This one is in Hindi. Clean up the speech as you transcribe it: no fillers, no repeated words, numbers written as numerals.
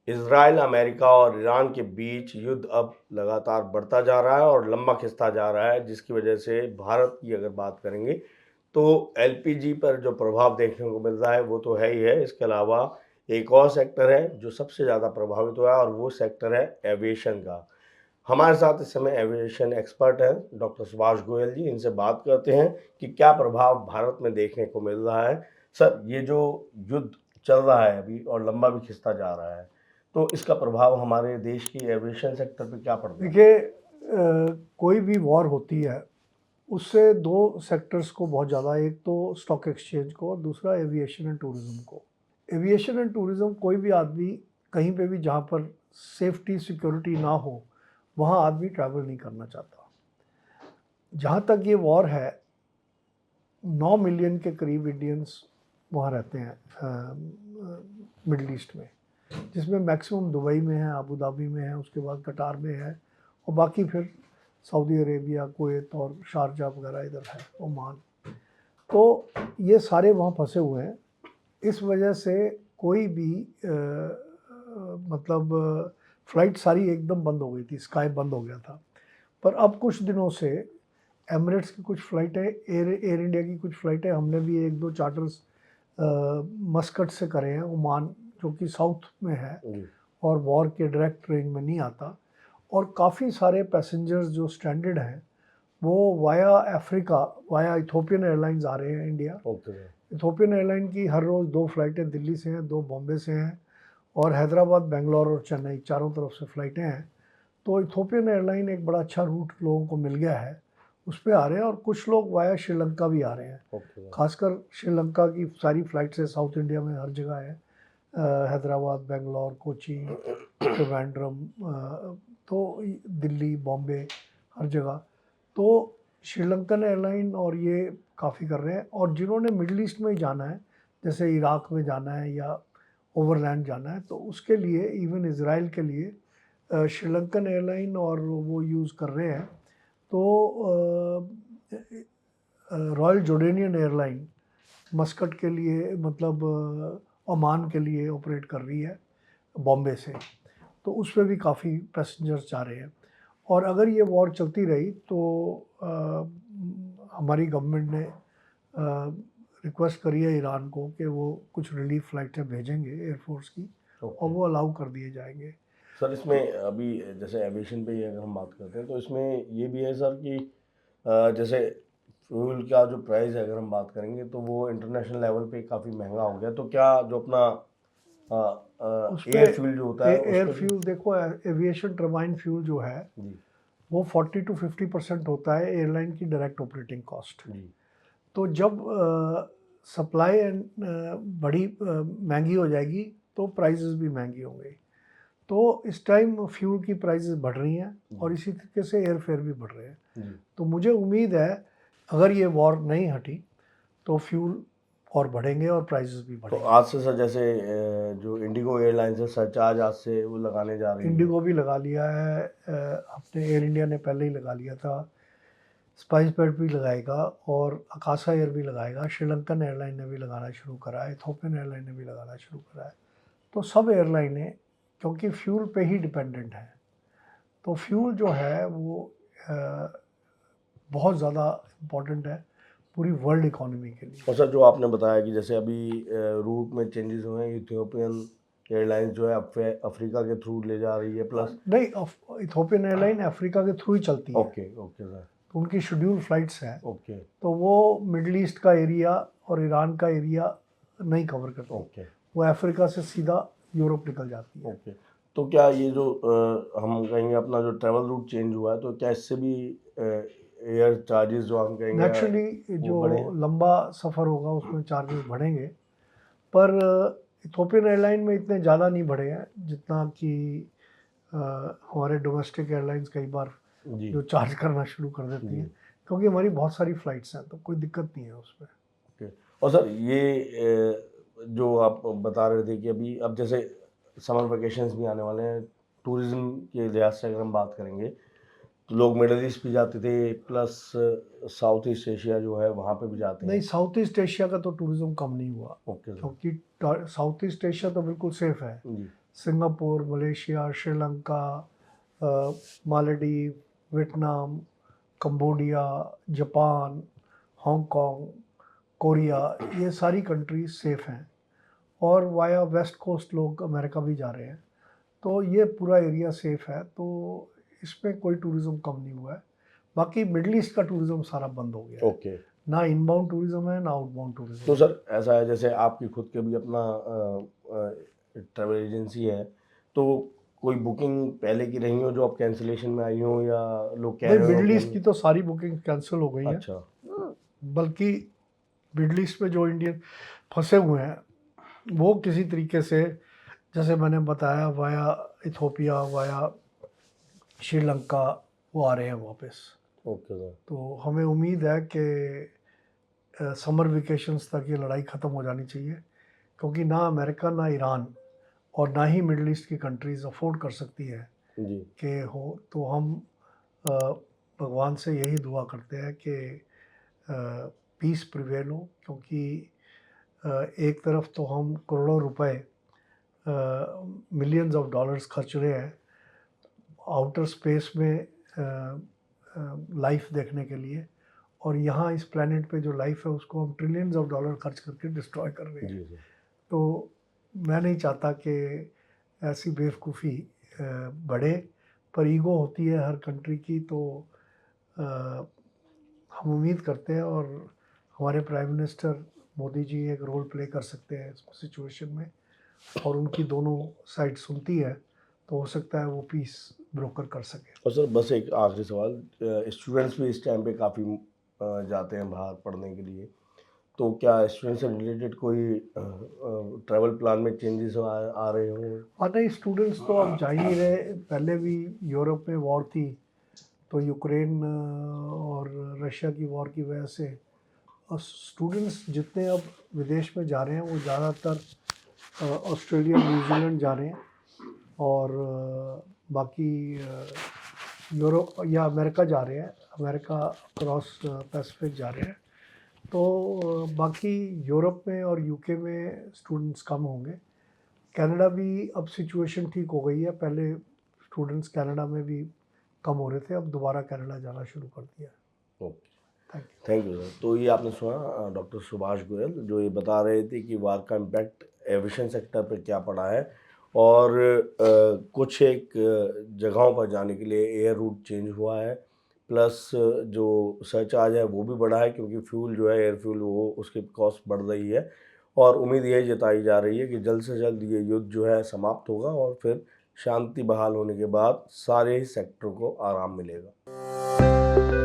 इज़राइल, अमेरिका और ईरान के बीच युद्ध अब लगातार बढ़ता जा रहा है और लंबा खिंचता जा रहा है, जिसकी वजह से भारत की अगर बात करेंगे, तो एलपीजी पर जो प्रभाव देखने को मिल रहा है, वो तो है ही है। इसके अलावा एक और सेक्टर है, जो सबसे ज़्यादा प्रभावित हुआ है और वो सेक्टर है एविएशन का। हमारे साथ इस समय एविएशन एक्सपर्ट हैं, डॉक्टर सुभाष गोयल जी। इनसे बात करते हैं कि क्या प्रभाव भारत में देखने को मिल रहा है। सर, ये जो युद्ध चल रहा है अभी और लंबा भी खिंचता जा रहा है, तो इसका प्रभाव हमारे देश की एविएशन सेक्टर पे क्या पड़ता है? देखिए, कोई भी वॉर होती है उससे दो सेक्टर्स को बहुत ज़्यादा, एक तो स्टॉक एक्सचेंज को और दूसरा एविएशन एंड टूरिज़्म को। एविएशन एंड टूरिज़्म, कोई भी आदमी कहीं पे भी जहाँ पर सेफ्टी सिक्योरिटी ना हो वहाँ आदमी ट्रैवल नहीं करना चाहता। जहाँ तक ये वॉर है, 9 मिलियन के करीब इंडियंस वहाँ रहते हैं मिडल ईस्ट में, जिसमें मैक्सिमम दुबई में है, अबू धाबी में है, उसके बाद कटार में है और बाकी फिर सऊदी अरेबिया, कुवैत और शारजा वगैरह इधर है, ओमान। तो ये सारे वहाँ फंसे हुए हैं। इस वजह से कोई भी मतलब फ़्लाइट सारी एकदम बंद हो गई थी, स्काई बंद हो गया था। पर अब कुछ दिनों से एमिरेट्स की कुछ फ़्लाइटें, एयर इंडिया की कुछ फ़्लाइटें, हमने भी एक दो चार्टर्स मस्कट से करे हैं, ओमान जो कि साउथ में है और वॉर के डायरेक्ट रेंज में नहीं आता। और काफ़ी सारे पैसेंजर्स जो स्ट्रैंडेड हैं वो via Africa, via Ethiopian Airlines आ रहे हैं इंडिया। इथोपियन एयरलाइन की हर रोज़ 2 फ़्लाइटें दिल्ली से हैं, 2 बॉम्बे से हैं और हैदराबाद, बेंगलोर और चेन्नई, चारों तरफ से फ़्लाइटें हैं। तो इथोपियन एयरलाइन एक बड़ा अच्छा रूट लोगों को मिल गया है, उस पे आ रहे हैं और कुछ लोग वाया श्रीलंका भी आ रहे हैं। खासकर श्रीलंका की सारी फ़्लाइट्स है, साउथ इंडिया में हर जगह है, हैदराबाद, बेंगलोर, कोची, त्रिवेंद्रम, तो दिल्ली, बॉम्बे, हर जगह। तो श्रीलंकन एयरलाइन और ये काफ़ी कर रहे हैं। और जिन्होंने मिडल ईस्ट में ही जाना है, जैसे इराक में जाना है या ओवरलैंड जाना है, तो उसके लिए, इवन इज़राइल के लिए श्रीलंकन एयरलाइन और वो यूज़ कर रहे हैं। तो रॉयल जोर्डेनियन एयरलाइन मस्कट के लिए, मतलब ओमान के लिए ऑपरेट कर रही है बॉम्बे से, तो उस पर भी काफ़ी पैसेंजर्स जा रहे हैं। और अगर ये वॉर चलती रही तो हमारी गवर्नमेंट ने रिक्वेस्ट करी है ईरान को कि वो कुछ रिलीफ फ़्लाइटें भेजेंगे एयरफोर्स की, और वो अलाउ कर दिए जाएंगे। सर, इसमें अभी जैसे एविएशन पे ही अगर हम बात करते हैं, तो इसमें ये भी है सर कि जैसे फ्यूल का जो प्राइस है अगर हम बात करेंगे, तो वो इंटरनेशनल लेवल पे काफ़ी महंगा हो गया। तो क्या जो अपना उस एयर फ्यूल जो होता है उस एयर पे फ्यूल, देखो एविएशन टर्बाइन फ्यूल जो है वो 40 to 50% होता है एयरलाइन की डायरेक्ट ऑपरेटिंग कॉस्ट। तो जब सप्लाई एंड बड़ी महंगी हो जाएगी तो प्राइसेस भी महंगी होंगी। तो इस टाइम फ्यूल की प्राइसेस बढ़ रही हैं और इसी तरीके से एयर फेयर भी बढ़ रहे हैं। तो मुझे उम्मीद है अगर ये वॉर नहीं हटी तो फ्यूल और बढ़ेंगे और प्राइसेस भी तो बढ़ेंगे। आज से सर, जैसे जो इंडिगो एयरलाइंस है, सरचार्ज आज से वो लगाने जा रही है। इंडिगो भी लगा लिया है, अपने एयर इंडिया ने पहले ही लगा लिया था, स्पाइस जेट भी लगाएगा और अकासा एयर भी लगाएगा, श्रीलंकन एयरलाइन ने भी लगाना शुरू करा है, इथोपियन एयरलाइन ने भी लगाना शुरू करा है। तो सब एयरलाइनें, क्योंकि फ्यूल पे ही डिपेंडेंट है, तो फ्यूल जो है वो बहुत ज़्यादा इम्पोर्टेंट है पूरी वर्ल्ड इकोनॉमी के लिए। और सर, जो आपने बताया कि जैसे अभी रूट में चेंजेस हुए हैं, इथियोपियन एयरलाइंस जो है अफ्रीका के थ्रू ले जा रही है, प्लस नहीं, इथोपियन एयरलाइन अफ्रीका के थ्रू ही चलती है। ओके सर, तो उनकी शेड्यूल फ्लाइट्स हैं, ओके तो वो मिडल ईस्ट का एरिया और ईरान का एरिया नहीं कवर करती। ओके वो अफ्रीका से सीधा यूरोप निकल जाती है। ओके। तो क्या ये जो हम कहेंगे अपना जो ट्रैवल रूट चेंज हुआ है, तो क्या इससे भी एयर चार्जेस जो हम कहेंगे नेचुरली जो वो बढ़े हैं? लंबा सफ़र होगा उसमें चार्जेस बढ़ेंगे, पर इथोपियन एयरलाइन में इतने ज़्यादा नहीं बढ़े हैं जितना कि हमारे डोमेस्टिक एयरलाइंस कई बार जी जो चार्ज करना शुरू कर देती हैं, क्योंकि हमारी बहुत सारी फ़्लाइट्स हैं तो कोई दिक्कत नहीं है उसमें। ओके। और सर, ये जो आप बता रहे थे कि अभी अब जैसे समर वेकेशंस भी आने वाले हैं, टूरिज़्म के लिहाज से अगर हम बात करेंगे, तो लोग मिडल ईस्ट भी जाते थे, प्लस साउथ ईस्ट एशिया जो है वहाँ पे भी जाते नहीं, हैं। साउथ ईस्ट एशिया का तो टूरिज़्म कम नहीं हुआ, ओके सर। क्योंकि साउथ ईस्ट एशिया तो बिल्कुल सेफ़ है। जी Singapore, Malaysia, Sri Lanka, Maldives, Vietnam, Cambodia, Japan, Hong Kong, Korea, ये सारी कंट्रीज सेफ़ हैं और वाया वेस्ट कोस्ट लोग अमेरिका भी जा रहे हैं। तो ये पूरा एरिया सेफ़ है, तो इसमें कोई टूरिज़्म कम नहीं हुआ है। बाकी मिडल ईस्ट का टूरिज़्म सारा बंद हो गया है। ओके। ना इनबाउंड टूरिज़्म है, ना आउटबाउंड टूरिज़्म तो है। सर ऐसा है जैसे आपकी खुद के भी अपना ट्रैवल एजेंसी है, तो कोई बुकिंग पहले की रही हो जो अब कैंसिलेशन में आई हो, या लोग कह भाई रहे हो मिडल कि ईस्ट की तो सारी बुकिंग कैंसिल हो गई हैं। अच्छा, बल्कि मिडल ईस्ट में जो इंडियन फंसे हुए हैं, वो किसी तरीके से, जैसे मैंने बताया, वाया इथोपिया, वाया श्रीलंका, वो आ रहे हैं वापस। Okay sir. तो हमें उम्मीद है कि समर वेकेशंस तक ये लड़ाई ख़त्म हो जानी चाहिए, क्योंकि ना अमेरिका, ना ईरान और ना ही मिडल ईस्ट की कंट्रीज़ अफोर्ड कर सकती है जी कि हो। तो हम भगवान से यही दुआ करते हैं कि पीस प्रिवेल हो, क्योंकि एक तरफ तो हम करोड़ों रुपए, मिलियंस ऑफ डॉलर्स खर्च रहे हैं आउटर स्पेस में लाइफ देखने के लिए, और यहाँ इस प्लेनेट पे जो लाइफ है उसको हम ट्रिलियंस ऑफ डॉलर खर्च करके डिस्ट्रॉय कर रहे हैं। जी सर। तो मैं नहीं चाहता कि ऐसी बेवकूफ़ी बढ़े, पर ईगो होती है हर कंट्री की। तो अ, हम उम्मीद करते हैं, और हमारे प्राइम मिनिस्टर मोदी जी एक रोल प्ले कर सकते हैं इस सिचुएशन में, और उनकी दोनों साइड सुनती है, तो हो सकता है वो पीस ब्रोकर कर सके। और सर बस एक आखिरी सवाल, स्टूडेंट्स भी इस टाइम पे काफ़ी जाते हैं बाहर पढ़ने के लिए, तो क्या स्टूडेंट से रिलेटेड कोई ट्रैवल प्लान में चेंजेस आ रहे हों? और नहीं, स्टूडेंट्स तो अब जा ही नहीं रहे। पहले भी यूरोप में वॉर थी, तो यूक्रेन और रशिया की वॉर की वजह से, और स्टूडेंट्स जितने अब विदेश में जा रहे हैं वो ज़्यादातर ऑस्ट्रेलिया, न्यूजीलैंड जा रहे हैं, और बाकी यूरोप या अमेरिका जा रहे हैं, अमेरिका क्रॉस पैसिफिक जा रहे हैं। तो बाकी यूरोप में और यूके में स्टूडेंट्स कम होंगे। कनाडा भी अब सिचुएशन ठीक हो गई है, पहले स्टूडेंट्स कनाडा में भी कम हो रहे थे, अब दोबारा कनाडा जाना शुरू कर दिया। Okay, thank you. Thank you sir. तो ये आपने सुना डॉक्टर सुभाष गोयल जो ये बता रहे थे कि वार का इम्पैक्ट एविएशन सेक्टर पे क्या पड़ा है, और कुछ एक जगहों पर जाने के लिए एयर रूट चेंज हुआ है, प्लस जो सरचार्ज है वो भी बढ़ा है, क्योंकि फ्यूल जो है, एयर फ्यूल, वो उसकी कॉस्ट बढ़ रही है। और उम्मीद यही जताई जा रही है कि जल्द से जल्द ये युद्ध जो है समाप्त होगा, और फिर शांति बहाल होने के बाद सारे ही सेक्टर को आराम मिलेगा।